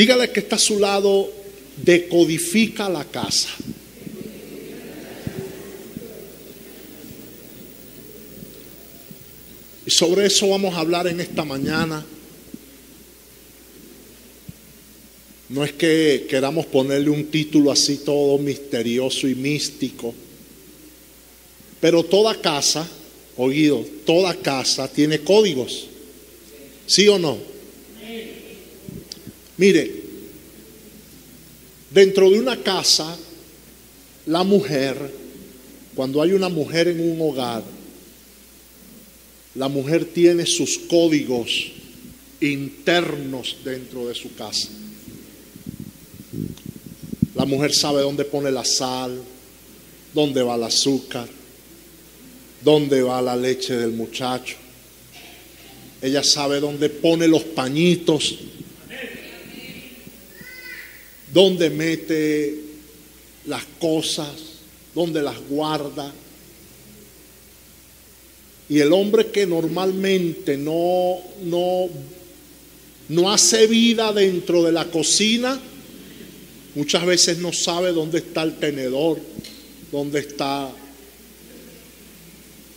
Dígale que está a su lado, decodifica la casa. Y sobre eso vamos a hablar en esta mañana. No es que queramos ponerle un título así todo misterioso y místico, pero toda casa, oído, toda casa tiene códigos, ¿sí o no? Mire, dentro de una casa, la mujer, cuando hay una mujer en un hogar, la mujer tiene sus códigos internos dentro de su casa. La mujer sabe dónde pone la sal, dónde va el azúcar, dónde va la leche del muchacho. Ella sabe dónde pone los pañitos, dónde mete las cosas, dónde las guarda. Y el hombre que normalmente no hace vida dentro de la cocina, muchas veces no sabe dónde está el tenedor, dónde está.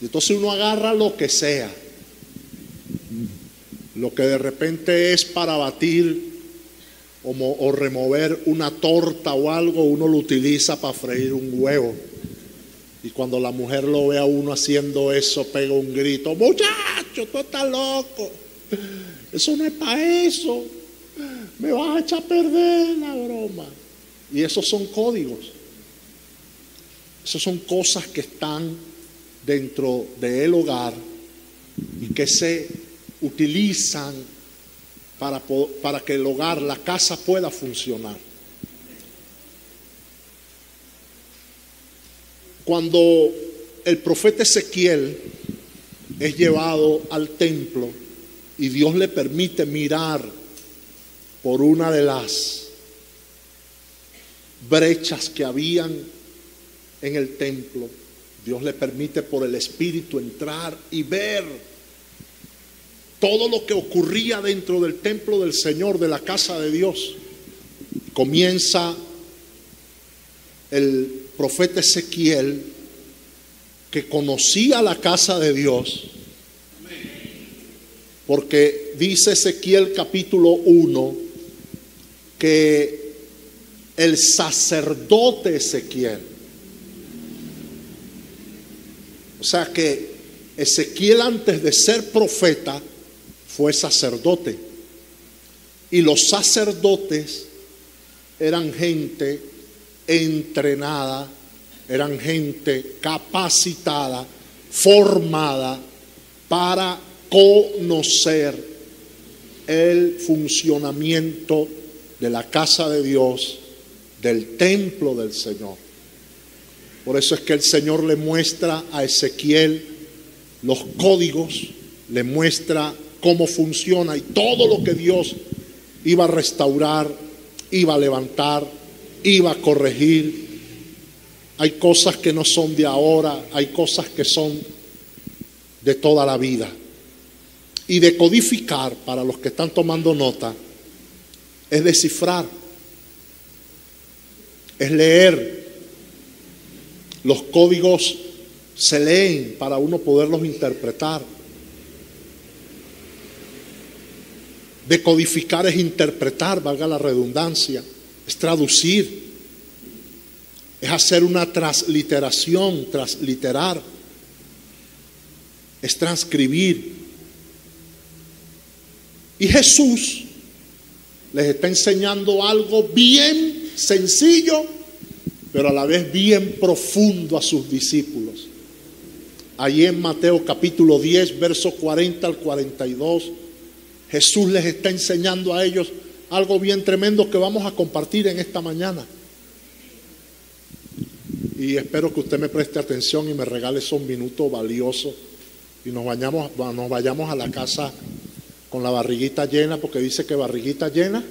Entonces uno agarra lo que sea, lo que de repente es para batir o remover una torta o algo, uno lo utiliza para freír un huevo. Y cuando la mujer lo ve a uno haciendo eso, pega un grito: muchacho, tú estás loco, eso no es para eso, me vas a echar a perder la broma. Y esos son códigos, esos son cosas que están dentro del hogar y que se utilizan para que el hogar, la casa pueda funcionar. Cuando el profeta Ezequiel es llevado al templo y Dios le permite mirar por una de las brechas que habían en el templo, Dios le permite por el Espíritu entrar y ver todo lo que ocurría dentro del templo del Señor, de la casa de Dios. Comienza el profeta Ezequiel, que conocía la casa de Dios, porque dice Ezequiel capítulo 1 que el sacerdote Ezequiel, o sea que Ezequiel antes de ser profeta fue sacerdote, y los sacerdotes eran gente entrenada, eran gente capacitada, formada para conocer el funcionamiento de la casa de Dios, del templo del Señor. Por eso es que el Señor le muestra a Ezequiel los códigos, le muestra cómo funciona y todo lo que Dios iba a restaurar, iba a levantar, iba a corregir. Hay cosas que no son de ahora, hay cosas que son de toda la vida. Y decodificar, para los que están tomando nota, es descifrar, es leer. Los códigos se leen para uno poderlos interpretar. Decodificar es interpretar, valga la redundancia, es traducir, es hacer una transliteración, transliterar, es transcribir. Y Jesús les está enseñando algo bien sencillo, pero a la vez bien profundo a sus discípulos. Allí en Mateo capítulo 10, versos 40 al 42, Jesús les está enseñando a ellos algo bien tremendo que vamos a compartir en esta mañana. Y espero que usted me preste atención y me regale esos minutos valiosos y nos vayamos a la casa con la barriguita llena, porque dice que barriguita llena.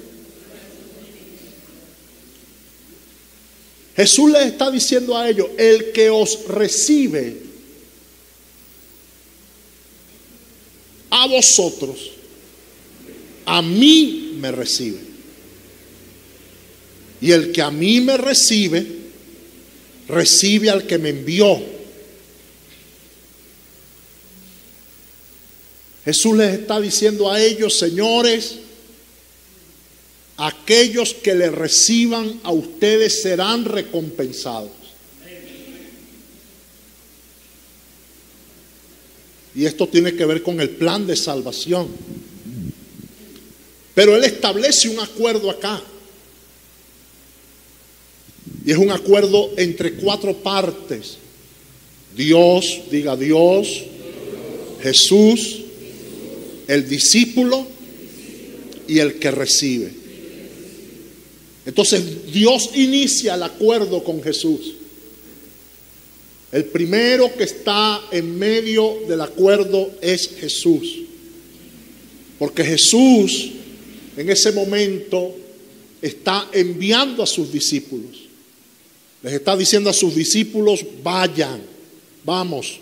Jesús les está diciendo a ellos: el que os recibe a vosotros, a mí me recibe. Y el que a mí me recibe, recibe al que me envió. Jesús les está diciendo a ellos: señores, aquellos que le reciban a ustedes serán recompensados. Y esto tiene que ver con el plan de salvación. Pero Él establece un acuerdo acá. Y es un acuerdo entre 4 partes. Dios, diga Dios, Jesús, el discípulo y el que recibe. Entonces Dios inicia el acuerdo con Jesús. El primero que está en medio del acuerdo es Jesús. Porque Jesús en ese momento está enviando a sus discípulos. Les está diciendo a sus discípulos: vayan, vamos,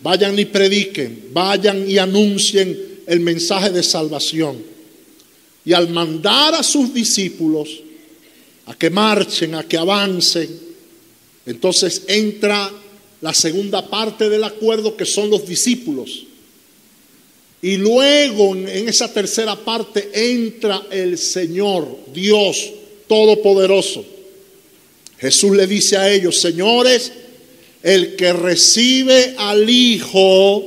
vayan y prediquen, vayan y anuncien el mensaje de salvación. Y al mandar a sus discípulos a que marchen, a que avancen, entonces entra la segunda parte del acuerdo, que son los discípulos. Y luego en esa tercera parte entra el Señor, Dios Todopoderoso. Jesús le dice a ellos: señores, el que recibe al Hijo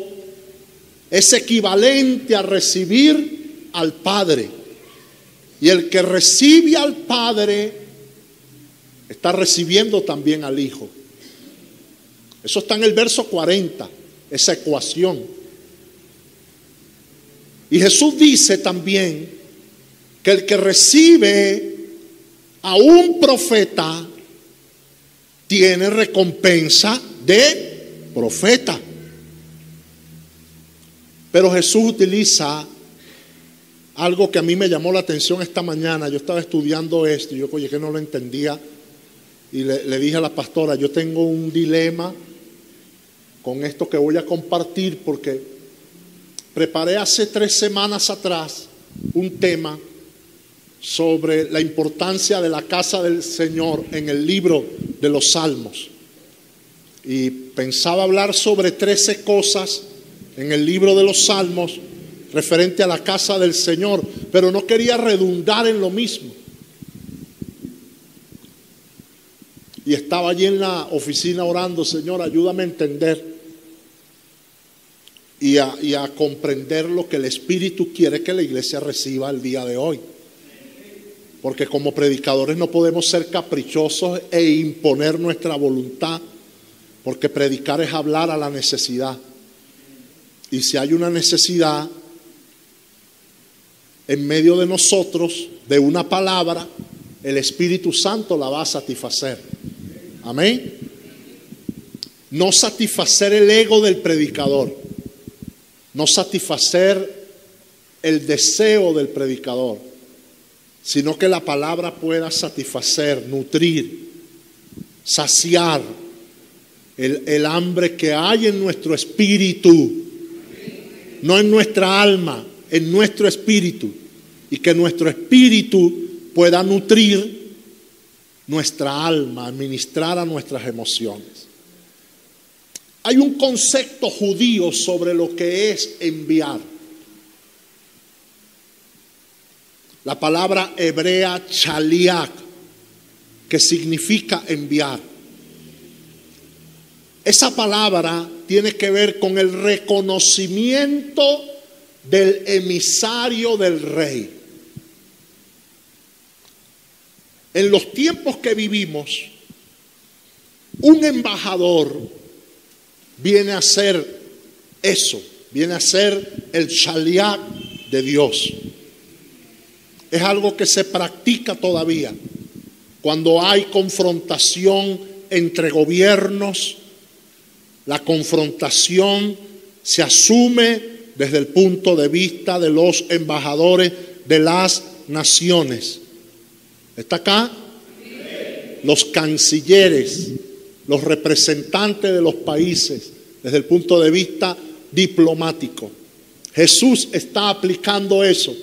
es equivalente a recibir al Padre. Y el que recibe al Padre está recibiendo también al Hijo. Eso está en el verso 40, esa ecuación. Y Jesús dice también que el que recibe a un profeta tiene recompensa de profeta. Pero Jesús utiliza algo que a mí me llamó la atención esta mañana. Yo estaba estudiando esto y yo, oye, que no lo entendía. Y le dije a la pastora: yo tengo un dilema con esto que voy a compartir, porque preparé hace 3 semanas atrás un tema sobre la importancia de la casa del Señor en el libro de los Salmos. Y pensaba hablar sobre 13 cosas en el libro de los Salmos referente a la casa del Señor, pero no quería redundar en lo mismo. Y estaba allí en la oficina orando: Señor, ayúdame a entender y a comprender lo que el Espíritu quiere que la iglesia reciba el día de hoy. Porque como predicadores no podemos ser caprichosos e imponer nuestra voluntad, porque predicar es hablar a la necesidad. Y si hay una necesidad en medio de nosotros de una palabra, el Espíritu Santo la va a satisfacer. Amén. No satisfacer el ego del predicador, no satisfacer el deseo del predicador, sino que la palabra pueda satisfacer, nutrir, saciar el hambre que hay en nuestro espíritu, no en nuestra alma, en nuestro espíritu, y que nuestro espíritu pueda nutrir nuestra alma, administrar a nuestras emociones. Hay un concepto judío sobre lo que es enviar. La palabra hebrea chaliak, que significa enviar. Esa palabra tiene que ver con el reconocimiento del emisario del rey. En los tiempos que vivimos, un embajador viene a ser eso, viene a ser el shaliach de Dios. Es algo que se practica todavía cuando hay confrontación entre gobiernos. La confrontación se asume desde el punto de vista de los embajadores de las naciones. ¿Está acá? Los cancilleres, los representantes de los países, desde el punto de vista diplomático. Jesús está aplicando eso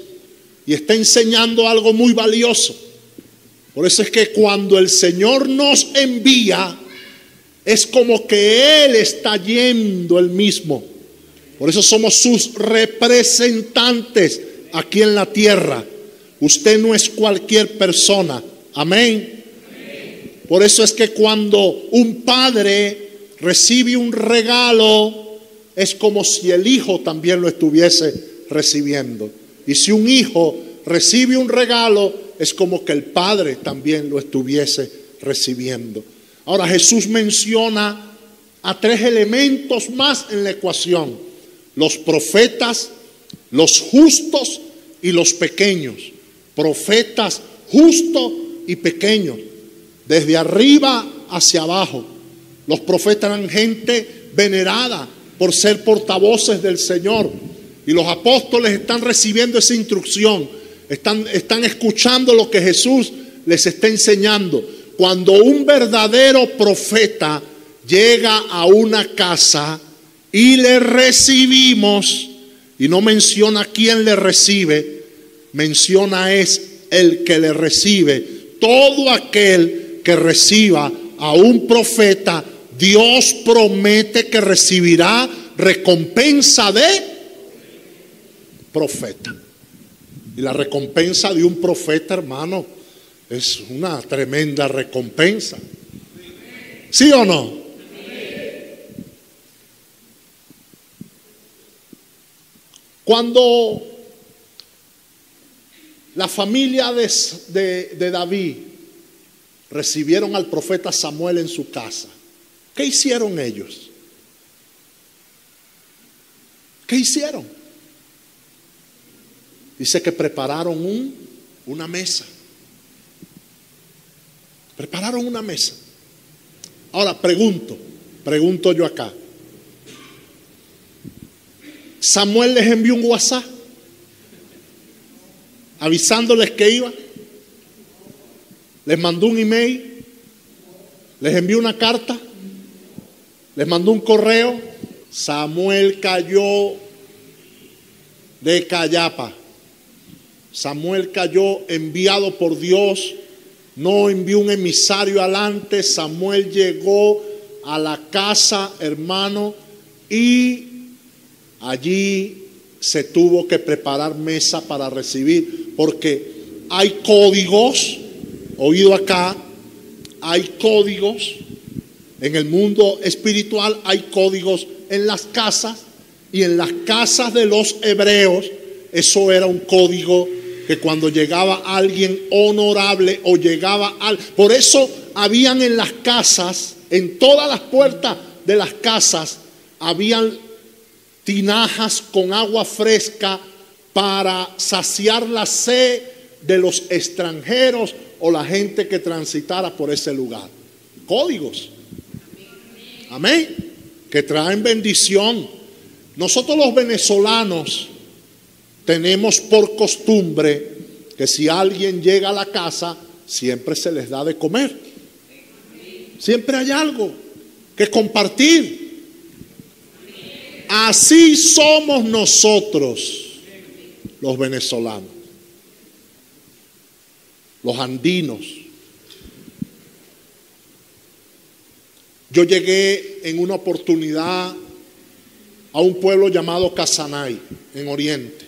y está enseñando algo muy valioso, Por eso es que cuando el Señor nos envía, es como que Él está yendo Él mismo. Por eso somos sus representantes aquí en la tierra. Usted no es cualquier persona. Amén. Por eso es que cuando un padre recibe un regalo, es como si el hijo también lo estuviese recibiendo. Y si un hijo recibe un regalo, es como que el padre también lo estuviese recibiendo. Ahora Jesús menciona a 3 elementos más en la ecuación: los profetas, los justos y los pequeños. Profetas, justos y pequeños, desde arriba hacia abajo. Los profetas eran gente venerada por ser portavoces del Señor, y los apóstoles están recibiendo esa instrucción, están escuchando lo que Jesús les está enseñando. Cuando un verdadero profeta llega a una casa y le recibimos, y no menciona quién le recibe, menciona es el que le recibe. Todo aquel que reciba a un profeta, Dios promete que recibirá recompensa de profeta. Y la recompensa de un profeta, hermano, es una tremenda recompensa. ¿Sí o no? Cuando la familia de David recibieron al profeta Samuel en su casa, ¿qué hicieron ellos? ¿Qué hicieron? Dice que prepararon una mesa. Prepararon una mesa. Ahora pregunto yo acá. Samuel les envió un WhatsApp avisándoles que iba. Les mandó un email. Les envió una carta. Les mandó un correo. Samuel cayó de callapa. Samuel cayó enviado por Dios. No envió un emisario adelante. Samuel llegó a la casa, hermano, y allí se tuvo que preparar mesa para recibir, porque hay códigos, oído acá, hay códigos en el mundo espiritual, hay códigos en las casas, y en las casas de los hebreos eso era un código que cuando llegaba alguien honorable o llegaba por eso habían en las casas, en todas las puertas de las casas, habían tinajas con agua fresca para saciar la sed de los extranjeros o la gente que transitara por ese lugar. Códigos. Amén. Que traen bendición. Nosotros los venezolanos tenemos por costumbre que si alguien llega a la casa, siempre se les da de comer. Siempre hay algo que compartir. Así somos nosotros, los venezolanos, los andinos. Yo llegué en una oportunidad a un pueblo llamado Casanay, en Oriente.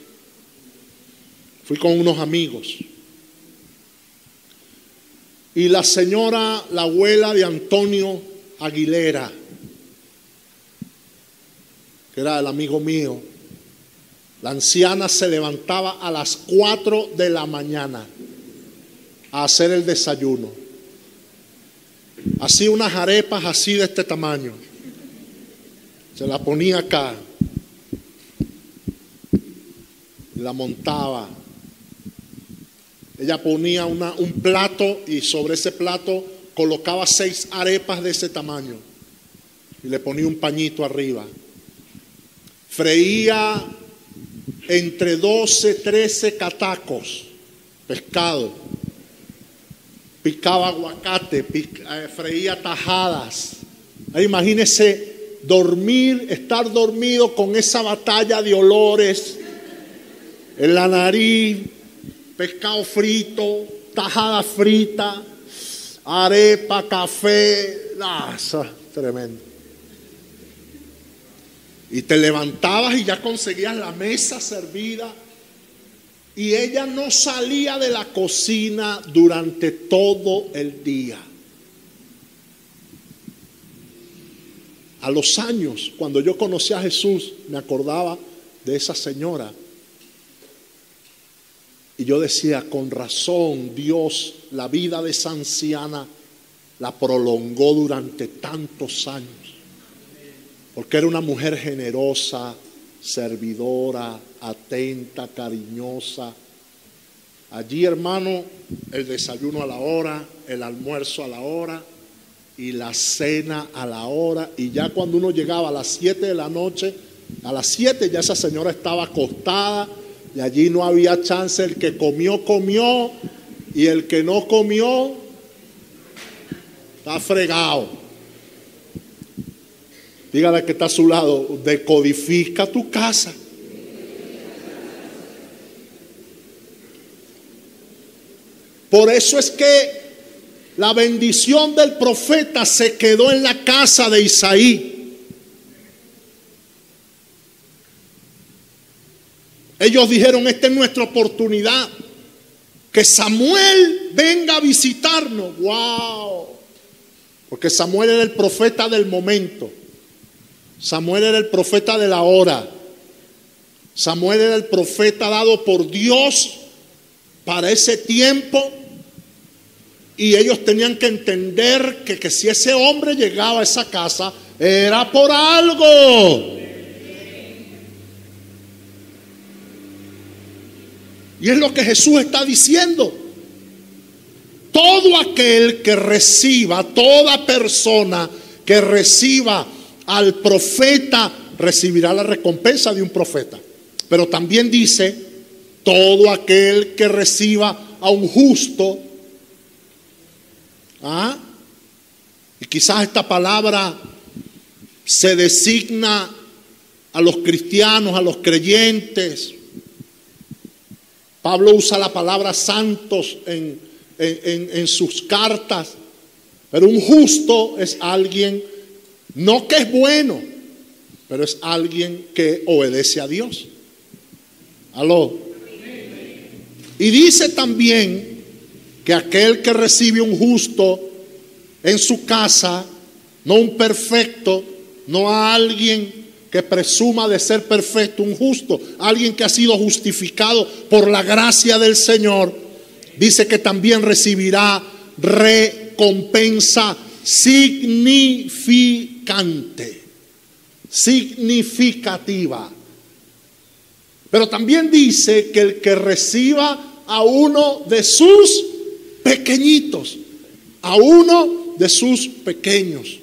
Fui con unos amigos. Y la señora, la abuela de Antonio Aguilera, que era el amigo mío, la anciana se levantaba a las 4 de la mañana a hacer el desayuno. Hacía unas arepas así de este tamaño. Se la ponía acá. Y la montaba. Ella ponía un plato y sobre ese plato colocaba 6 arepas de ese tamaño. Y le ponía un pañito arriba. Freía entre 12, 13 catacos, pescado. Picaba aguacate, freía tajadas. Ahí imagínese estar dormido con esa batalla de olores en la nariz, pescado frito, tajada frita, arepa, café, eso es tremendo. Y te levantabas y ya conseguías la mesa servida. Y ella no salía de la cocina durante todo el día. A los años, cuando yo conocí a Jesús, me acordaba de esa señora. Y yo decía, con razón, Dios, la vida de esa anciana la prolongó durante tantos años. Porque era una mujer generosa, servidora, atenta, cariñosa. Allí, hermano, el desayuno a la hora, el almuerzo a la hora y la cena a la hora. Y ya cuando uno llegaba a las 7 de la noche, a las 7 ya esa señora estaba acostada y allí no había chance. El que comió, comió, y el que no comió está fregado. Dígale que está a su lado, decodifica tu casa. Por eso es que la bendición del profeta se quedó en la casa de Isaí. Ellos dijeron, esta es nuestra oportunidad, que Samuel venga a visitarnos. ¡Wow! Porque Samuel era el profeta del momento. Samuel era el profeta de la hora. Samuel era el profeta dado por Dios para ese tiempo. Y ellos tenían que entender que si ese hombre llegaba a esa casa, era por algo. Y es lo que Jesús está diciendo. Todo aquel que reciba, toda persona que reciba al profeta, recibirá la recompensa de un profeta. Pero también dice, todo aquel que reciba a un justo. Y quizás esta palabra se designa a los cristianos, a los creyentes. Pablo usa la palabra santos en sus cartas. Pero un justo es alguien, no que es bueno, pero es alguien que obedece a Dios. ¿Aló? Y dice también que aquel que recibe un justo en su casa, no un perfecto, no a alguien que presuma de ser perfecto, un justo, alguien que ha sido justificado por la gracia del Señor, dice que también recibirá recompensa significante, significativa. Pero también dice que el que reciba a uno de sus pequeñitos, a uno de sus pequeños,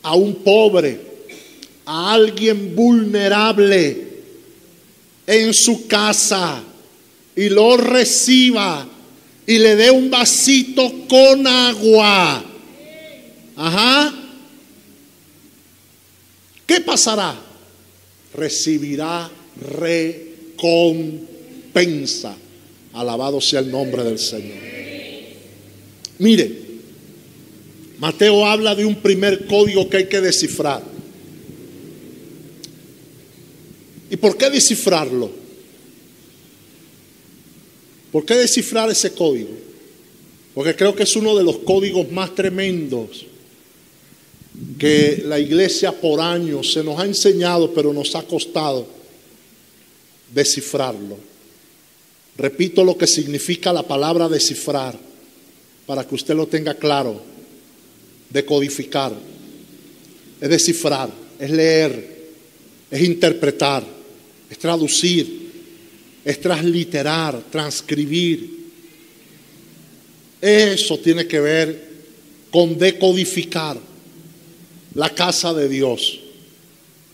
a un pobre, a alguien vulnerable en su casa, y lo reciba y le dé un vasito con agua. ¿Qué pasará? Recibirá recompensa. Alabado sea el nombre del Señor. Mire, Mateo habla de un primer código que hay que descifrar. ¿Y por qué descifrarlo? ¿Por qué descifrar ese código? Porque creo que es uno de los códigos más tremendos que la iglesia por años se nos ha enseñado, pero nos ha costado descifrarlo. Repito lo que significa la palabra descifrar, para que usted lo tenga claro. Decodificar es descifrar, es leer, es interpretar, es traducir, es transliterar, transcribir. Eso tiene que ver con decodificar la casa de Dios.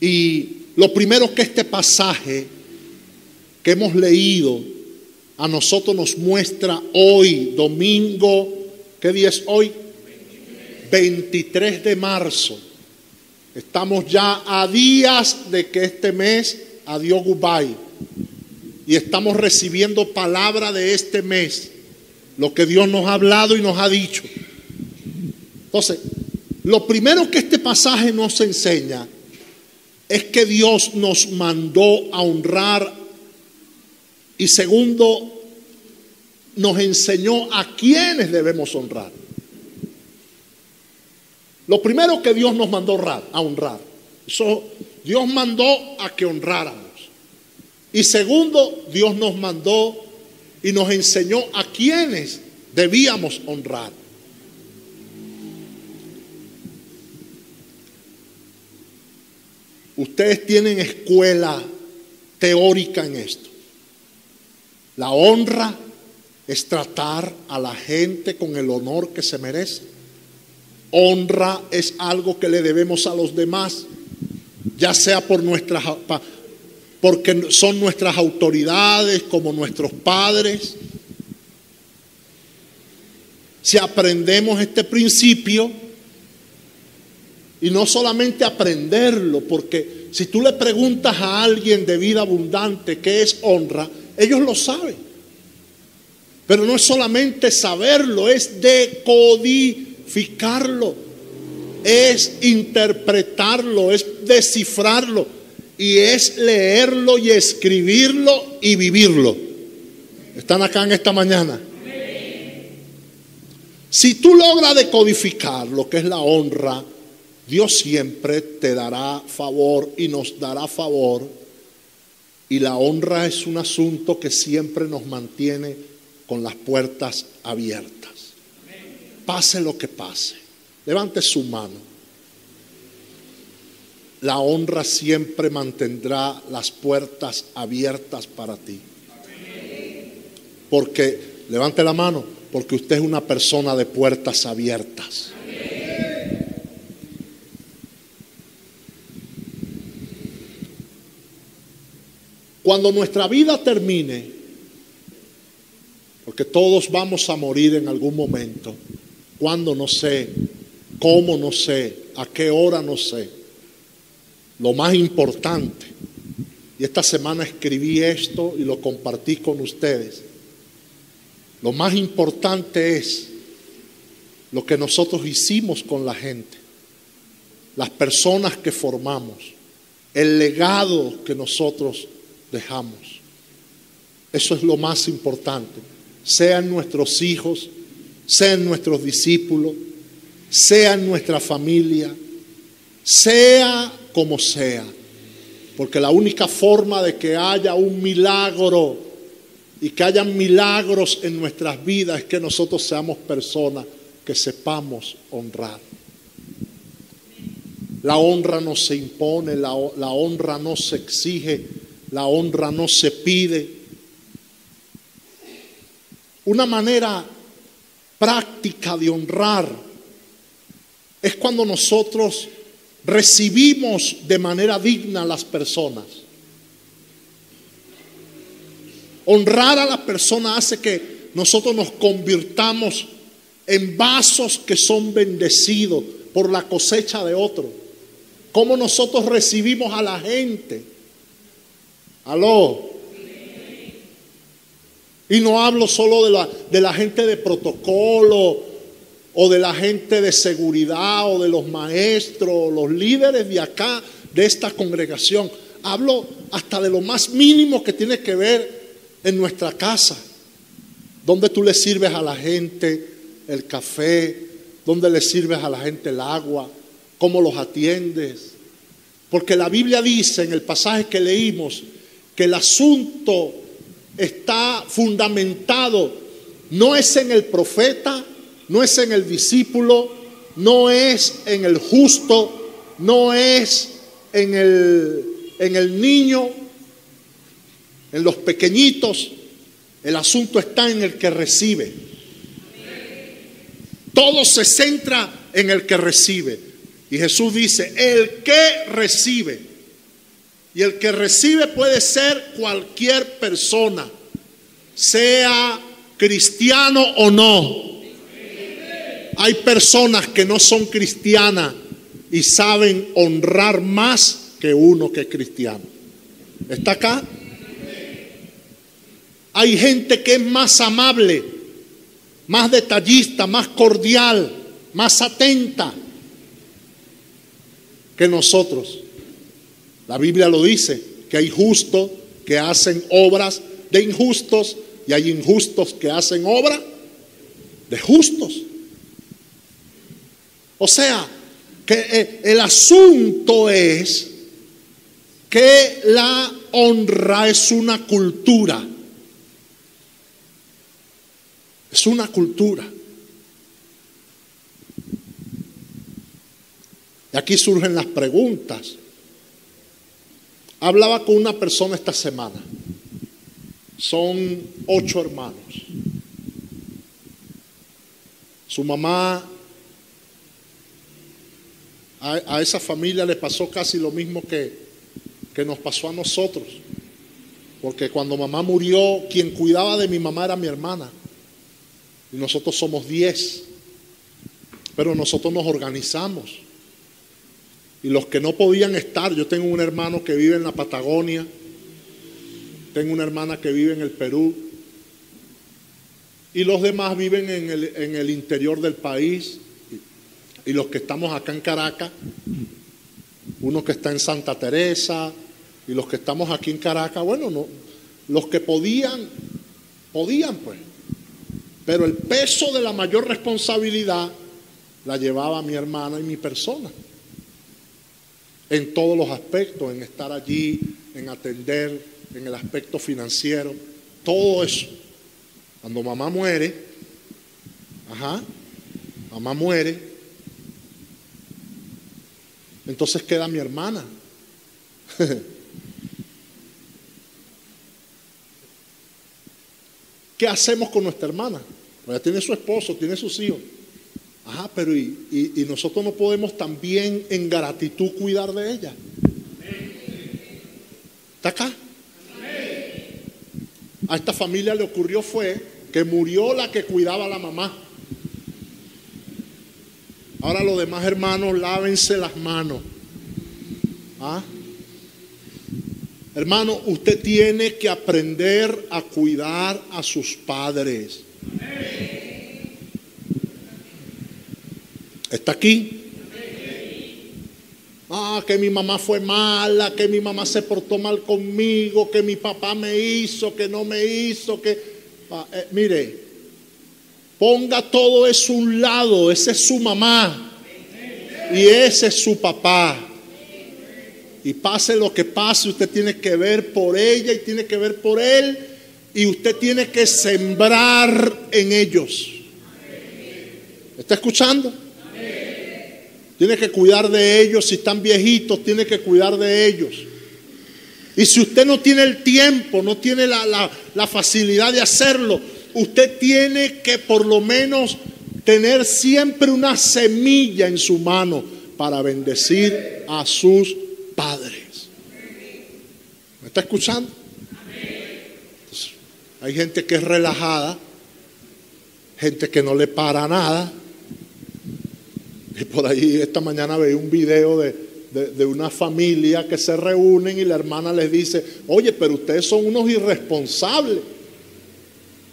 Y lo primero que este pasaje que hemos leído a nosotros nos muestra hoy, domingo, ¿qué día es hoy? 23 de marzo. Estamos ya a días de que este mes adiós goodbye. Y estamos recibiendo palabra de este mes. lo que Dios nos ha hablado y nos ha dicho. Entonces, lo primero que este pasaje nos enseña es que Dios nos mandó a honrar, y segundo, nos enseñó a quiénes debemos honrar. Lo primero que Dios nos mandó a honrar. Eso, Dios mandó a que honráramos. Y segundo, Dios nos mandó y nos enseñó a quiénes debíamos honrar. Ustedes tienen escuela teórica en esto. La honra es tratar a la gente con el honor que se merece. Honra es algo que le debemos a los demás, ya sea porque son nuestras autoridades, como nuestros padres. Si aprendemos este principio, y no solamente aprenderlo, porque si tú le preguntas a alguien de vida abundante qué es honra, ellos lo saben. Pero no es solamente saberlo, es decodificarlo, es interpretarlo, es descifrarlo, y es leerlo y escribirlo y vivirlo. ¿Están acá en esta mañana? Si tú logras decodificar lo que es la honra, Dios siempre te dará favor y nos dará favor. Y la honra es un asunto que siempre nos mantiene con las puertas abiertas. Pase lo que pase. Levante su mano. La honra siempre mantendrá las puertas abiertas para ti. Porque, levante la mano, porque usted es una persona de puertas abiertas. Cuando nuestra vida termine, porque todos vamos a morir en algún momento, cuándo no sé, cómo no sé, a qué hora no sé. Lo más importante, y esta semana escribí esto y lo compartí con ustedes, lo más importante es lo que nosotros hicimos con la gente, las personas que formamos, el legado que nosotros dejamos. Eso es lo más importante. Sean nuestros hijos, sean nuestros discípulos, sean nuestra familia, sea como sea. Porque la única forma de que haya un milagro y que haya milagros en nuestras vidas es que nosotros seamos personas que sepamos honrar. La honra no se impone, la honra no se exige, la honra no se pide. Una manera práctica de honrar es cuando nosotros recibimos de manera digna a las personas. Honrar a la persona hace que nosotros nos convirtamos en vasos que son bendecidos por la cosecha de otro. Cómo nosotros recibimos a la gente. Aló. Y no hablo solo de la gente de protocolo o de la gente de seguridad o de los maestros, los líderes de acá, de esta congregación. Hablo hasta de lo más mínimo que tiene que ver en nuestra casa. Donde tú le sirves a la gente el café, donde le sirves a la gente el agua, cómo los atiendes. Porque la Biblia dice en el pasaje que leímos que el asunto está fundamentado, no es en el profeta, no es en el discípulo, no es en el justo, no es en el niño, en los pequeñitos. El asunto está en el que recibe. Todo se centra en el que recibe. Y Jesús dice, el que recibe. Y el que recibe puede ser cualquier persona, sea cristiano o no. Hay personas que no son cristianas y saben honrar más que uno que es cristiano. ¿Está acá? Hay gente que es más amable más detallista, más cordial, más atenta que nosotros. La Biblia lo dice, que hay justos que hacen obras de injustos y hay injustos que hacen obra de justos. O sea, que el asunto es que la honra es una cultura. Es una cultura. Y aquí surgen las preguntas. Hablaba con una persona esta semana. Son 8 hermanos. Su mamá, a esa familia le pasó casi lo mismo que nos pasó a nosotros. Porque cuando mamá murió, quien cuidaba de mi mamá era mi hermana. Y nosotros somos 10. Pero nosotros nos organizamos. Y los que no podían estar, yo tengo un hermano que vive en la Patagonia, tengo una hermana que vive en el Perú, y los demás viven en el interior del país, y los que estamos acá en Caracas, uno que está en Santa Teresa, y los que estamos aquí en Caracas, bueno, no, los que podían pues, pero el peso de la mayor responsabilidad la llevaba mi hermana y mi persona. En todos los aspectos, en estar allí, en atender, en el aspecto financiero, todo eso. Cuando mamá muere, mamá muere, entonces queda mi hermana. ¿Qué hacemos con nuestra hermana? Pues ella tiene su esposo, tiene sus hijos. Pero y nosotros no podemos también en gratitud cuidar de ella. ¿Está acá? A esta familia le ocurrió fue que murió la que cuidaba a la mamá. Ahora los demás hermanos, lávense las manos. Hermano, usted tiene que aprender a cuidar a sus padres. ¿Está aquí? Que mi mamá fue mala, que mi mamá se portó mal conmigo, que mi papá me hizo, que no me hizo, mire, ponga todo eso a un lado. Esa es su mamá y ese es su papá. Y pase lo que pase, usted tiene que ver por ella y tiene que ver por él, y usted tiene que sembrar en ellos. ¿Está escuchando? Tiene que cuidar de ellos. Si están viejitos, tiene que cuidar de ellos. Y si usted no tiene el tiempo, no tiene la facilidad de hacerlo, usted tiene que por lo menos tener siempre una semilla en su mano para bendecir a sus padres. ¿Me está escuchando? Entonces, hay gente que es relajada, gente que no le para nada. Y por ahí esta mañana veía un video de una familia que se reúnen y la hermana les dice: oye, pero ustedes son unos irresponsables.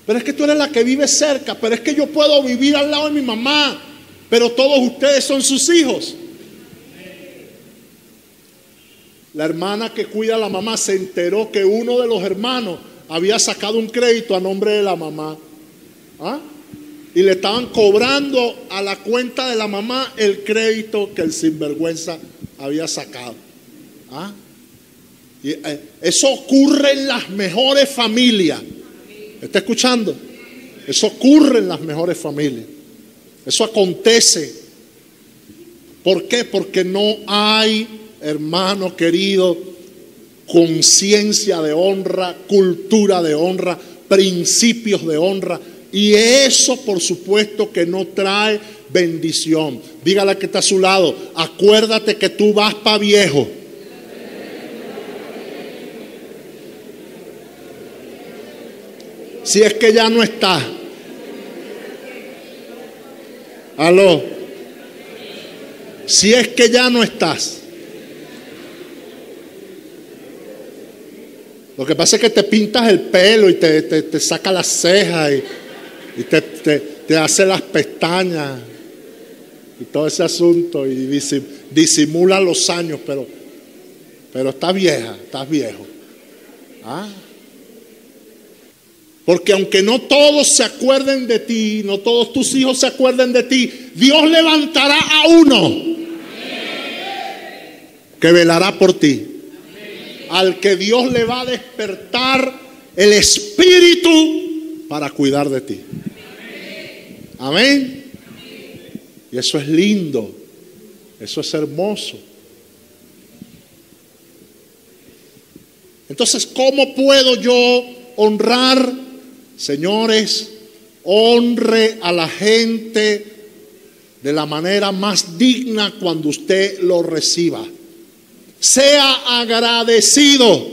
Pero es que tú eres la que vive cerca, pero es que yo puedo vivir al lado de mi mamá, pero todos ustedes son sus hijos. La hermana que cuida a la mamá se enteró que uno de los hermanos había sacado un crédito a nombre de la mamá. Y le estaban cobrando a la cuenta de la mamá el crédito que el sinvergüenza había sacado. Y eso ocurre en las mejores familias. ¿Está escuchando? Eso ocurre en las mejores familias. Eso acontece. ¿Por qué? Porque no hay, hermano querido, conciencia de honra, cultura de honra, principios de honra. Y eso, por supuesto, que no trae bendición. Dígale que está a su lado: acuérdate que tú vas para viejo. Si es que ya no está. Aló. Si es que ya no estás. Lo que pasa es que te pintas el pelo y te saca las cejas y te hace las pestañas y todo ese asunto y disimula los años, pero estás vieja, estás viejo. ¿Ah? Porque aunque no todos se acuerden de ti, no todos tus hijos se acuerden de ti, Dios levantará a uno que velará por ti. Al que Dios le va a despertar el espíritu para cuidar de ti. Amén. Y eso es lindo, eso es hermoso. Entonces, ¿cómo puedo yo honrar? Señores, honre a la gente de la manera más digna cuando usted lo reciba. Sea agradecido.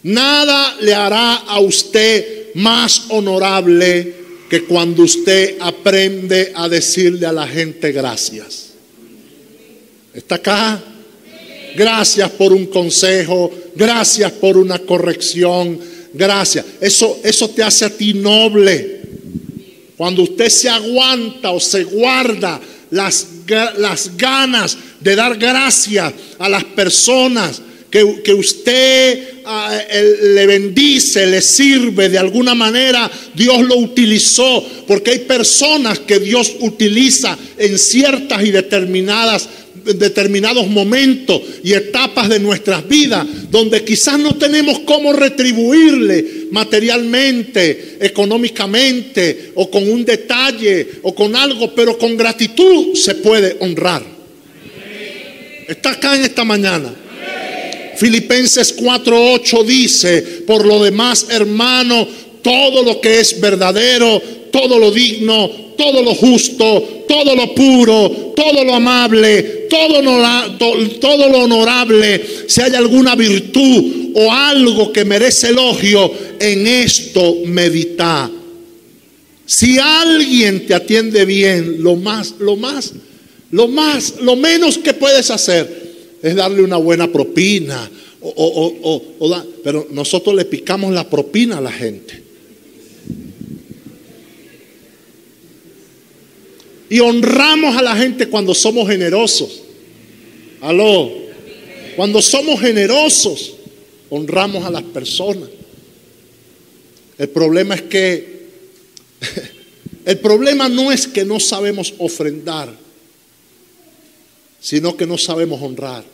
Nada le hará a usted más honorable que cuando usted aprende a decirle a la gente gracias. ¿Está acá? Gracias por un consejo, gracias por una corrección. Gracias, eso te hace a ti noble. Cuando usted se aguanta o se guarda las ganas de dar gracias a las personas que usted le bendice, le sirve de alguna manera, Dios lo utilizó, porque hay personas que Dios utiliza en ciertas y determinados momentos y etapas de nuestras vidas, donde quizás no tenemos cómo retribuirle materialmente, económicamente, o con un detalle, o con algo, pero con gratitud se puede honrar. Está acá en esta mañana. Filipenses 4:8 dice: por lo demás, hermano, todo lo que es verdadero, todo lo digno, todo lo justo, todo lo puro, todo lo amable, todo lo honorable, si hay alguna virtud o algo que merece elogio, en esto medita. Si alguien te atiende bien, lo menos que puedes hacer es darle una buena propina, pero nosotros le picamos la propina a la gente. Y honramos a la gente cuando somos generosos. Aló. Cuando somos generosos, honramos a las personas. El problema es que el problema no es que no sabemos ofrendar, sino que no sabemos honrar.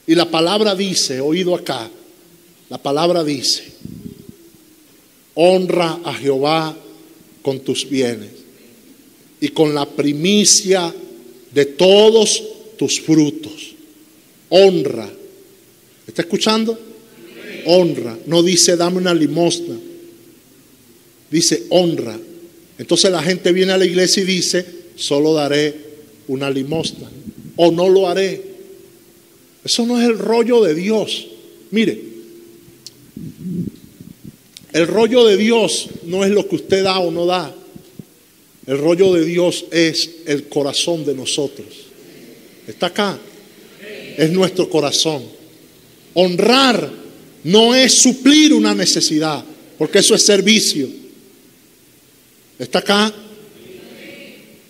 Y la palabra dice, oído acá, la palabra dice: honra a Jehová con tus bienes y con la primicia de todos tus frutos. Honra. ¿Está escuchando? Honra. No dice dame una limosna, dice honra. Entonces la gente viene a la iglesia y dice: solo daré una limosna o no lo haré. Eso no es el rollo de Dios. Mire, el rollo de Dios no es lo que usted da o no da. El rollo de Dios es el corazón de nosotros. Está acá. Es nuestro corazón. Honrar no es suplir una necesidad, porque eso es servicio. Está acá.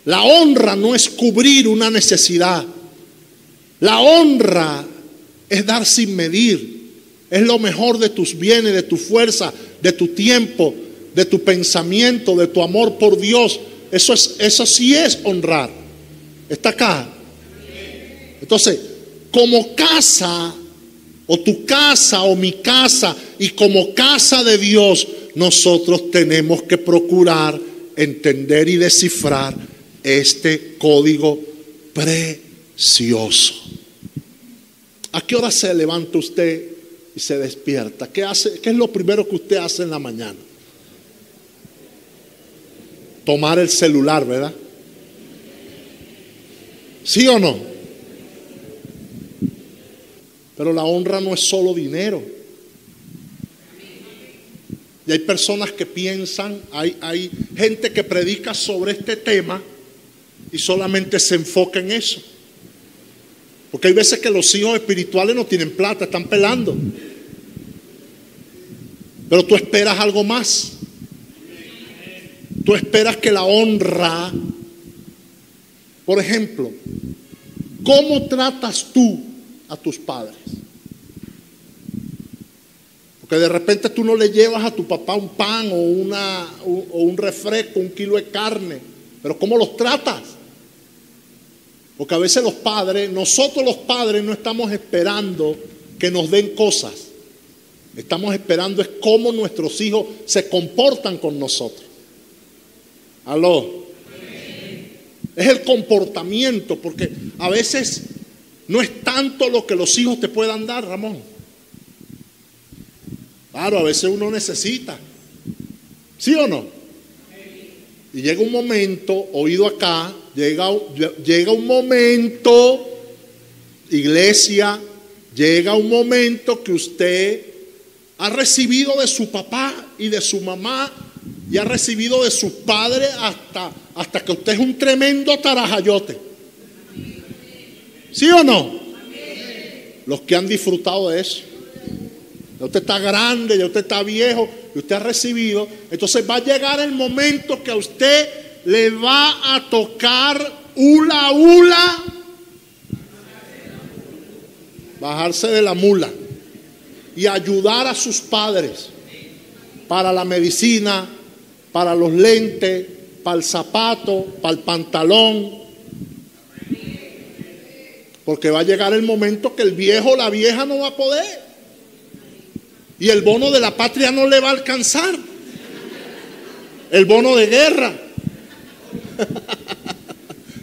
La honra no es cubrir una necesidad. La honra es dar sin medir. Es lo mejor de tus bienes, de tu fuerza, de tu tiempo, de tu pensamiento, de tu amor por Dios. Eso sí es honrar. Está acá. Entonces, como casa, o tu casa, o mi casa, y como casa de Dios, nosotros tenemos que procurar entender y descifrar este código precioso. ¿A qué hora se levanta usted y se despierta? ¿Qué hace? ¿Qué es lo primero que usted hace en la mañana? Tomar el celular, ¿verdad? ¿Sí o no? Pero la honra no es solo dinero. Y hay personas que piensan, hay gente que predica sobre este tema y solamente se enfoca en eso. Porque hay veces que los hijos espirituales no tienen plata, están pelando. Pero tú esperas algo más. Tú esperas que la honra, por ejemplo, ¿cómo tratas tú a tus padres? Porque de repente tú no le llevas a tu papá un pan o un refresco, un kilo de carne, pero ¿cómo los tratas? Porque a veces nosotros los padres no estamos esperando que nos den cosas. Estamos esperando es cómo nuestros hijos se comportan con nosotros. Aló. Es el comportamiento, porque a veces no es tanto lo que los hijos te puedan dar, Ramón. Claro, a veces uno necesita. ¿Sí o no? Y llega un momento, oído acá, llega un momento, iglesia, llega un momento que usted ha recibido de su papá y de su mamá y ha recibido de sus padres hasta que usted es un tremendo tarajayote. ¿Sí o no? Los que han disfrutado de eso. Ya usted está grande, ya usted está viejo y usted ha recibido. Entonces va a llegar el momento que a usted le va a tocar bajarse de la mula y ayudar a sus padres para la medicina, para los lentes, para el zapato, para el pantalón. Porque va a llegar el momento que el viejo o la vieja no va a poder. Y el bono de la patria no le va a alcanzar. El bono de guerra.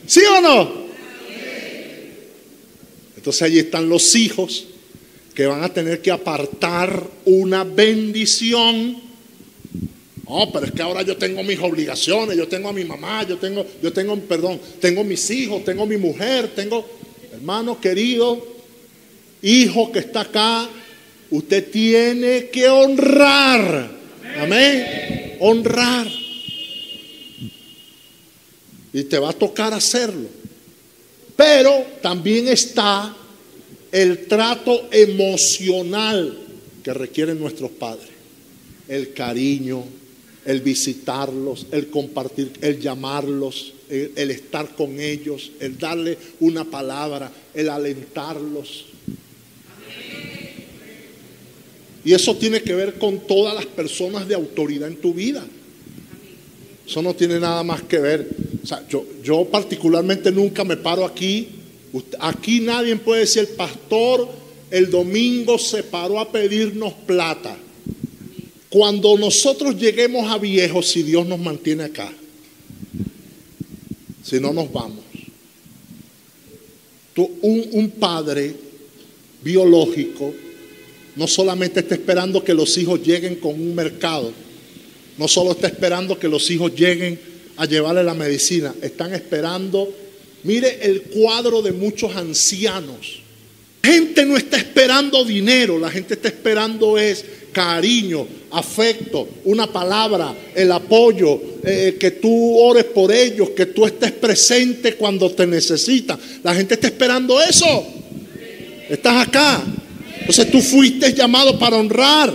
¿Sí o no? Entonces allí están los hijos que van a tener que apartar una bendición. No, pero es que ahora yo tengo mis obligaciones, yo tengo a mi mamá, tengo mis hijos, tengo mi mujer, hermano querido, hijo que está acá, usted tiene que honrar. Amén. Honrar. Y te va a tocar hacerlo. Pero también está el trato emocional que requieren nuestros padres. El cariño, el visitarlos, el compartir, el llamarlos, el estar con ellos, el darle una palabra, el alentarlos. Y eso tiene que ver con todas las personas de autoridad en tu vida. Eso no tiene nada más que ver. O sea, yo particularmente nunca me paro aquí. Aquí nadie puede decir, el pastor el domingo se paró a pedirnos plata. Cuando nosotros lleguemos a viejos, si Dios nos mantiene acá, si no nos vamos. Un padre biológico no solamente está esperando que los hijos lleguen con un mercado, no solo está esperando que los hijos lleguen a llevarle la medicina, están esperando. Mire el cuadro de muchos ancianos. La gente no está esperando dinero, la gente está esperando es cariño, afecto, una palabra, el apoyo, que tú ores por ellos, que tú estés presente cuando te necesitan. La gente está esperando eso. Estás acá. Entonces tú fuiste llamado para honrar.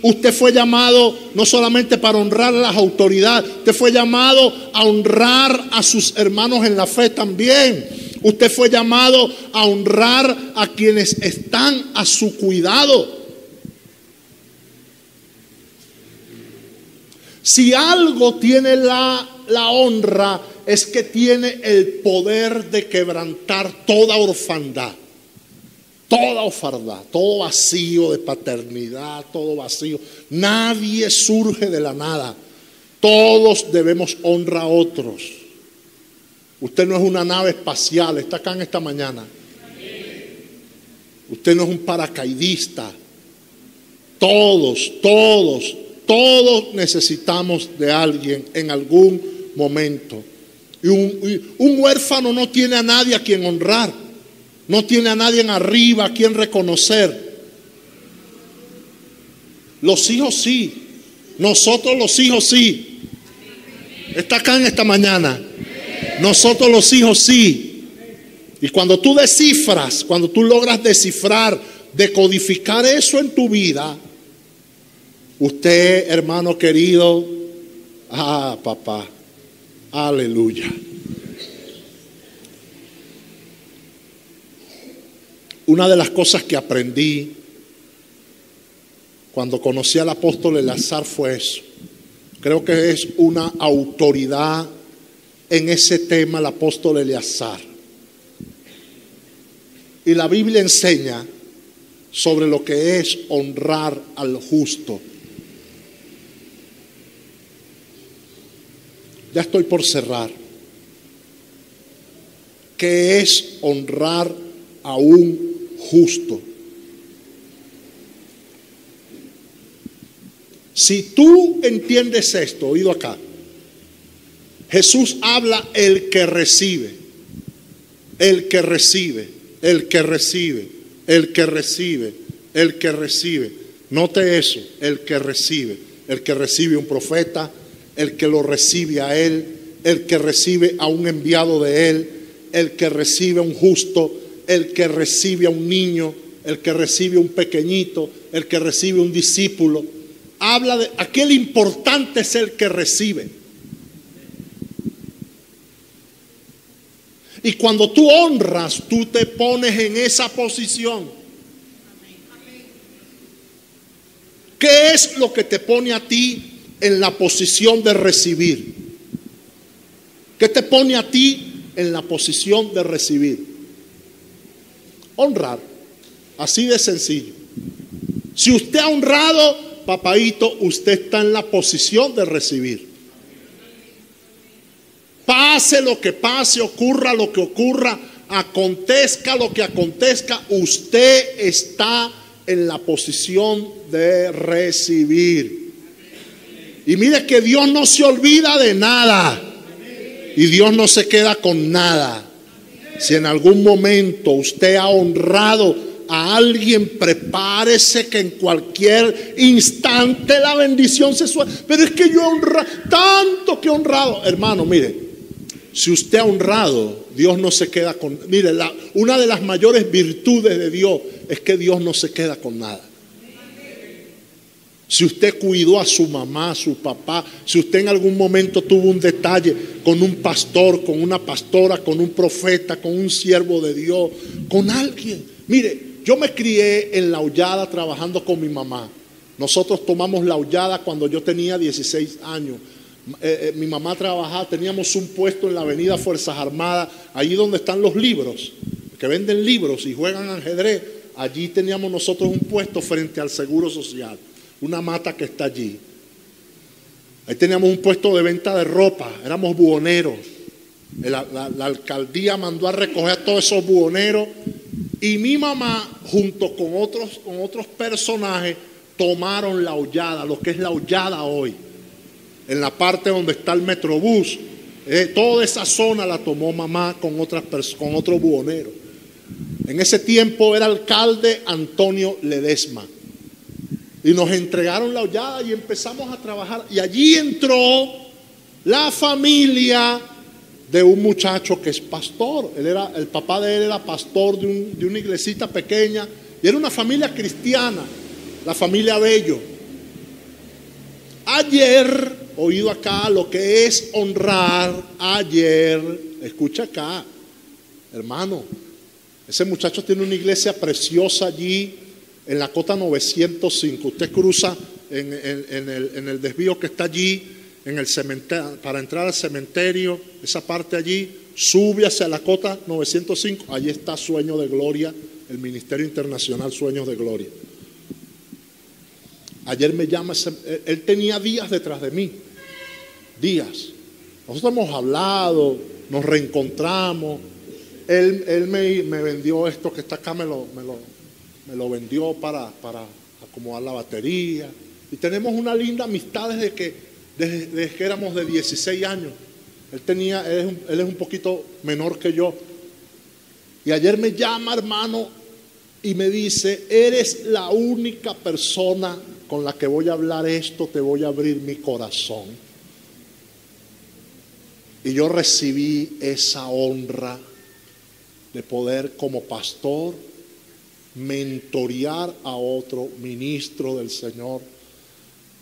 Usted fue llamado no solamente para honrar a las autoridades, usted fue llamado a honrar a sus hermanos en la fe también. Usted fue llamado a honrar a quienes están a su cuidado. Si algo tiene la honra, es que tiene el poder de quebrantar toda orfandad. Toda orfandad, todo vacío de paternidad, todo vacío. Nadie surge de la nada. Todos debemos honra a otros. Usted no es una nave espacial, está acá en esta mañana. Usted no es un paracaidista. Todos necesitamos de alguien en algún momento. Y un huérfano no tiene a nadie a quien honrar. No tiene a nadie en arriba a quien reconocer. Los hijos sí. Nosotros los hijos sí. Está acá en esta mañana. Nosotros los hijos sí. Y cuando tú descifras, cuando tú logras descifrar, decodificar eso en tu vida, usted, hermano querido, Ah, papá. Aleluya. Una de las cosas que aprendí cuando conocí al apóstol Eleazar fue eso. Creo que es una autoridad en ese tema el apóstol Eleazar. Y la Biblia enseña sobre lo que es honrar al justo. Ya estoy por cerrar. ¿Qué es honrar a un justo? Si tú entiendes esto, oído acá, Jesús habla el que recibe, el que recibe, el que recibe, el que recibe, el que recibe. Note eso, el que recibe un profeta, el que lo recibe a él, el que recibe a un enviado de él, el que recibe a un justo, el que recibe a un niño, el que recibe a un pequeñito, el que recibe a un discípulo. Habla de aquel importante es el que recibe. Y cuando tú honras, tú te pones en esa posición. ¿Qué es lo que te pone a ti en la posición de recibir? ¿Qué te pone a ti en la posición de recibir? Honrar. Así de sencillo. Si usted ha honrado, papaíto, usted está en la posición de recibir. Pase lo que pase, ocurra lo que ocurra, acontezca lo que acontezca, usted está en la posición de recibir. Y mire que Dios no se olvida de nada. Y Dios no se queda con nada. Si en algún momento usted ha honrado a alguien, prepárese que en cualquier instante la bendición se suelta. Pero es que yo he honrado, tanto que he honrado. Hermano, mire, si usted ha honrado, Dios no se queda con. Mire, una de las mayores virtudes de Dios es que Dios no se queda con nada. Si usted cuidó a su mamá, a su papá, si usted en algún momento tuvo un detalle con un pastor, con una pastora, con un profeta, con un siervo de Dios, con alguien. Mire, yo me crié en La Hollada trabajando con mi mamá. Nosotros tomamos La Hollada cuando yo tenía 16 años. Mi mamá trabajaba, teníamos un puesto en la avenida Fuerzas Armadas, allí donde están los libros, que venden libros y juegan ajedrez. Allí teníamos nosotros un puesto frente al Seguro Social, una mata que está allí. Ahí teníamos un puesto de venta de ropa, éramos buhoneros. La alcaldía mandó a recoger a todos esos buhoneros. Y mi mamá, junto con otros personajes, tomaron La Hollada, lo que es La Hollada hoy. En la parte donde está el Metrobús, toda esa zona la tomó mamá con otros buhoneros. En ese tiempo era alcalde Antonio Ledesma. Y nos entregaron La Hollada y empezamos a trabajar. Y allí entró la familia de un muchacho que es pastor. El papá de él era pastor de una iglesita pequeña. Y era una familia cristiana, la familia Bello. Ayer, oído acá, lo que es honrar, ayer, escucha acá, hermano, ese muchacho tiene una iglesia preciosa allí en la Cota 905. Usted cruza en el desvío que está allí, en el cementerio, para entrar al cementerio, esa parte allí, sube hacia la Cota 905, allí está Sueño de Gloria, el Ministerio Internacional Sueños de Gloria. Ayer me llama, él tenía días detrás de mí, días. Nosotros hemos hablado, nos reencontramos. Él me vendió esto que está acá, me lo vendió para acomodar la batería. Y tenemos una linda amistad desde que éramos de 16 años. Él es un poquito menor que yo. Y ayer me llama, hermano, y me dice: eres la única persona con la que voy a hablar esto, te voy a abrir mi corazón. Y yo recibí esa honra de poder, como pastor, mentorear a otro ministro del Señor.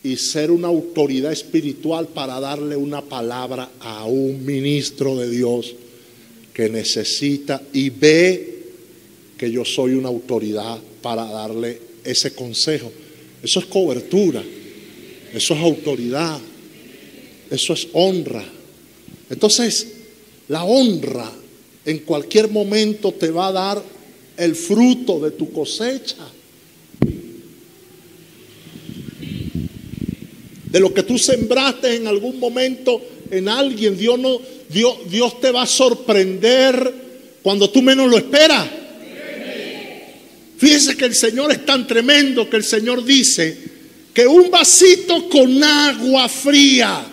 y ser una autoridad espiritual para darle una palabra a un ministro de Dios que necesita y ve que yo soy una autoridad para darle ese consejo. Eso es cobertura, eso es autoridad, eso es honra. Entonces, la honra en cualquier momento te va a dar el fruto de tu cosecha. De lo que tú sembraste en algún momento en alguien, Dios te va a sorprender cuando tú menos lo esperas. Fíjese que el Señor es tan tremendo que el Señor dice que un vasito con agua fría,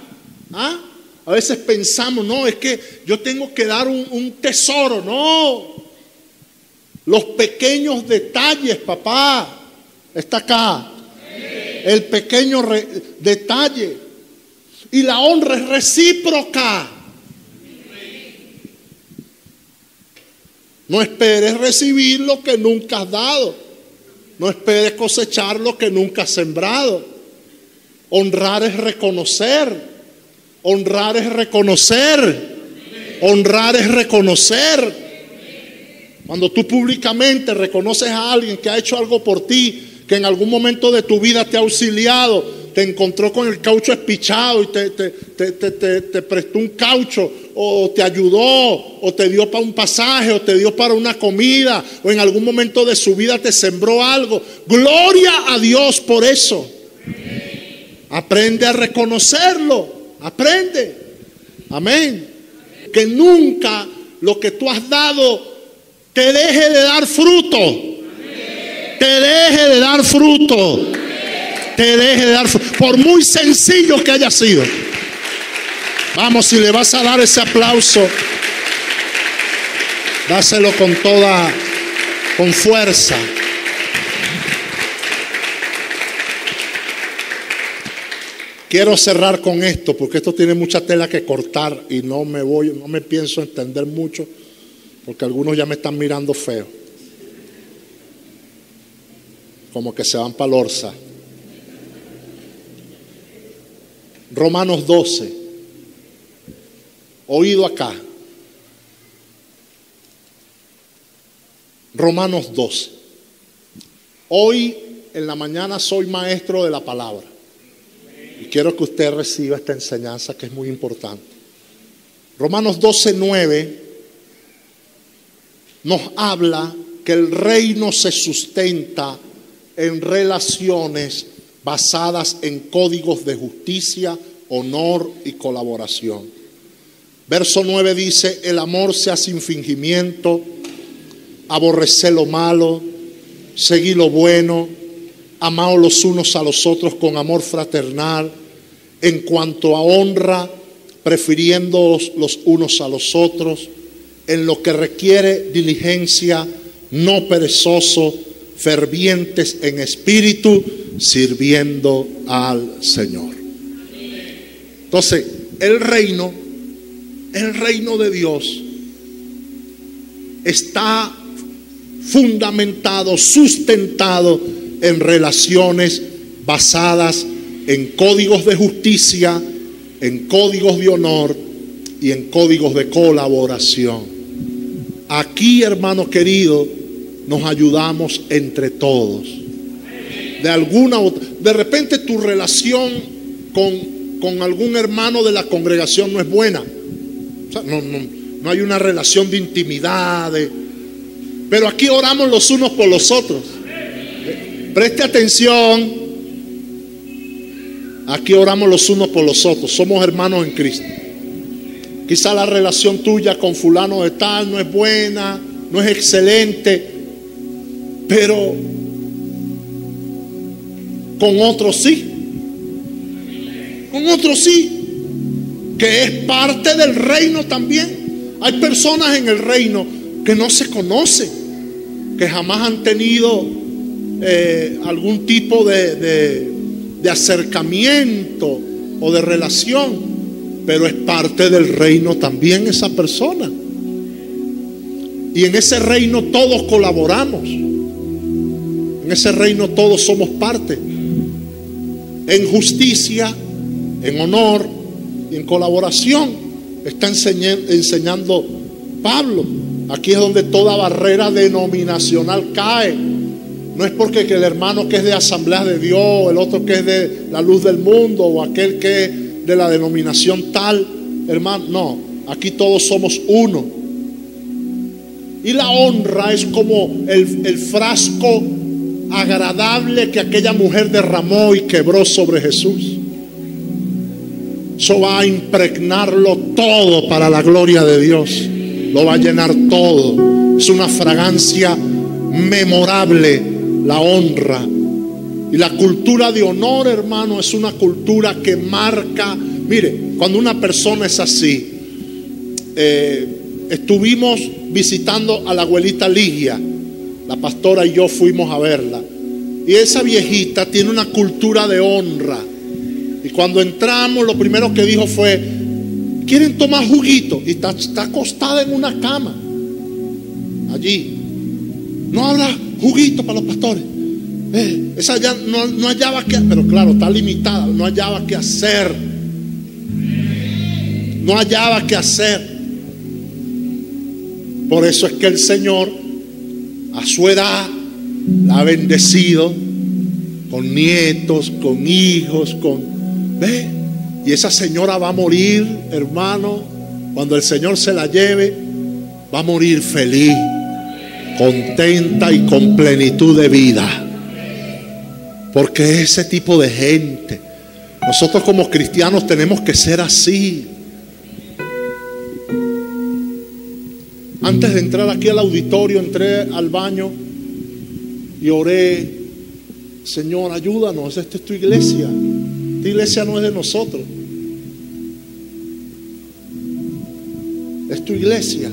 ¿ah? A veces pensamos, no, es que yo tengo que dar un tesoro. No, los pequeños detalles, papá, está acá. El pequeño detalle. Y la honra es recíproca. No esperes recibir lo que nunca has dado. No esperes cosechar lo que nunca has sembrado. Honrar es reconocer. Honrar es reconocer. Honrar es reconocer. Cuando tú públicamente reconoces a alguien que ha hecho algo por ti, que en algún momento de tu vida te ha auxiliado, te encontró con el caucho espichado y te prestó un caucho, o te ayudó, o te dio para un pasaje, o te dio para una comida, o en algún momento de su vida te sembró algo. Gloria a Dios por eso. Aprende a reconocerlo. Aprende. Amén. Que nunca lo que tú has dado te deje de dar fruto. Te deje de dar fruto. Te deje de dar fruto. Por muy sencillo que haya sido. Vamos, si le vas a dar ese aplauso, dáselo con fuerza. Quiero cerrar con esto porque esto tiene mucha tela que cortar y no me pienso entender mucho porque algunos ya me están mirando feo. Como que se van para Lorza. Romanos 12. Oído acá. Romanos 12. Hoy en la mañana soy maestro de la palabra. Y quiero que usted reciba esta enseñanza que es muy importante. Romanos 12:9 nos habla que el reino se sustenta en relaciones basadas en códigos de justicia, honor y colaboración. Verso 9 dice: el amor sea sin fingimiento, aborreced lo malo, seguid lo bueno, amaos los unos a los otros con amor fraternal, en cuanto a honra, prefiriéndoos los unos a los otros, en lo que requiere diligencia, no perezoso, fervientes en espíritu, sirviendo al Señor. Entonces, el reino de Dios está fundamentado, sustentado en relaciones basadas en códigos de justicia, en códigos de honor y en códigos de colaboración. Aquí, hermano querido, nos ayudamos entre todos. De repente tu relación con algún hermano de la congregación no es buena. O sea, no hay una relación de intimidad, pero aquí oramos los unos por los otros. Preste atención. Aquí oramos los unos por los otros. Somos hermanos en Cristo. Quizá la relación tuya con fulano de tal no es buena, no es excelente, pero con otros sí. Con otros sí. Que es parte del reino también. Hay personas en el reino que no se conocen, que jamás han tenido algún tipo de acercamiento o de relación, pero es parte del reino también esa persona. Y en ese reino todos colaboramos. En ese reino todos somos parte. en justicia, en honor y en colaboración. Está enseñando Pablo. Aquí es donde toda barrera denominacional cae. No es porque que el hermano que es de Asamblea de Dios, el otro que es de la Luz del Mundo, o aquel que es de la denominación tal, hermano, no, aquí todos somos uno. Y la honra es como el frasco agradable que aquella mujer derramó y quebró sobre Jesús. Eso va a impregnarlo todo para la gloria de Dios. Lo va a llenar todo. Es una fragancia memorable, la honra. Y la cultura de honor, hermano, es una cultura que marca. Mire, cuando una persona es así, estuvimos visitando a la abuelita Ligia, la pastora y yo fuimos a verla, y esa viejita tiene una cultura de honra. Y cuando entramos, lo primero que dijo fue: ¿quieren tomar juguito? Y está acostada en una cama allí. No habrá juguito para los pastores. Esa ya no hallaba qué, pero claro, está limitada, no hallaba qué hacer. No hallaba qué hacer. Por eso es que el Señor, a su edad, la ha bendecido con nietos, con hijos, ¿ve? Y esa señora va a morir, hermano, cuando el Señor se la lleve, va a morir feliz, contenta y con plenitud de vida. Porque ese tipo de gente, nosotros como cristianos tenemos que ser así. Antes de entrar aquí al auditorio, entré al baño y oré: Señor, ayúdanos, esta es tu iglesia. Esta iglesia no es de nosotros, es tu iglesia.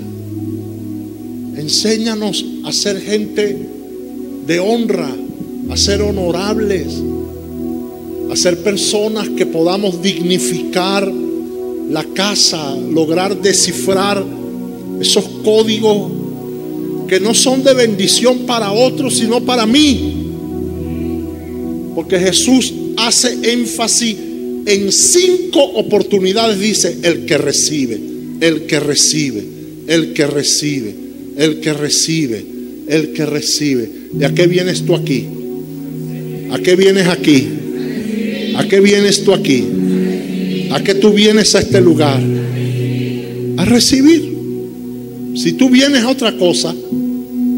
Enséñanos a ser gente de honra, a ser honorables, a ser personas que podamos dignificar la casa, lograr descifrar esos códigos que no son de bendición para otros, sino para mí. Porque Jesús hace énfasis en 5 oportunidades. Dice: el que recibe, el que recibe, el que recibe, el que recibe, el que recibe. ¿Y a qué vienes tú aquí? ¿A qué vienes aquí? ¿A qué vienes tú aquí? ¿A qué tú vienes a este lugar? A recibir. Si tú vienes a otra cosa,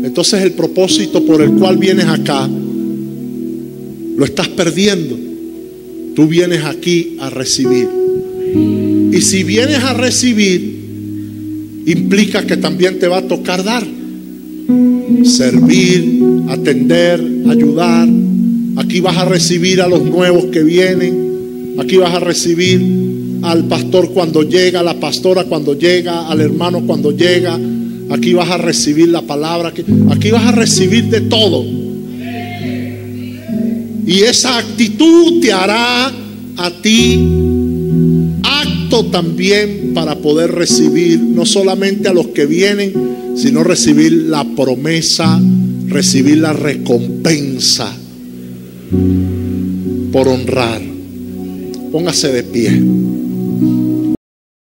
entonces el propósito por el cual vienes acá lo estás perdiendo. Tú vienes aquí a recibir. Y si vienes a recibir, implica que también te va a tocar dar, servir, atender, ayudar. Aquí vas a recibir a los nuevos que vienen. Aquí vas a recibir al pastor cuando llega, a la pastora cuando llega, al hermano cuando llega. Aquí vas a recibir la palabra. Aquí vas a recibir de todo. Y esa actitud te hará a ti acto también para poder recibir no solamente a los que vienen, sino recibir la promesa, recibir la recompensa por honrar. Póngase de pie.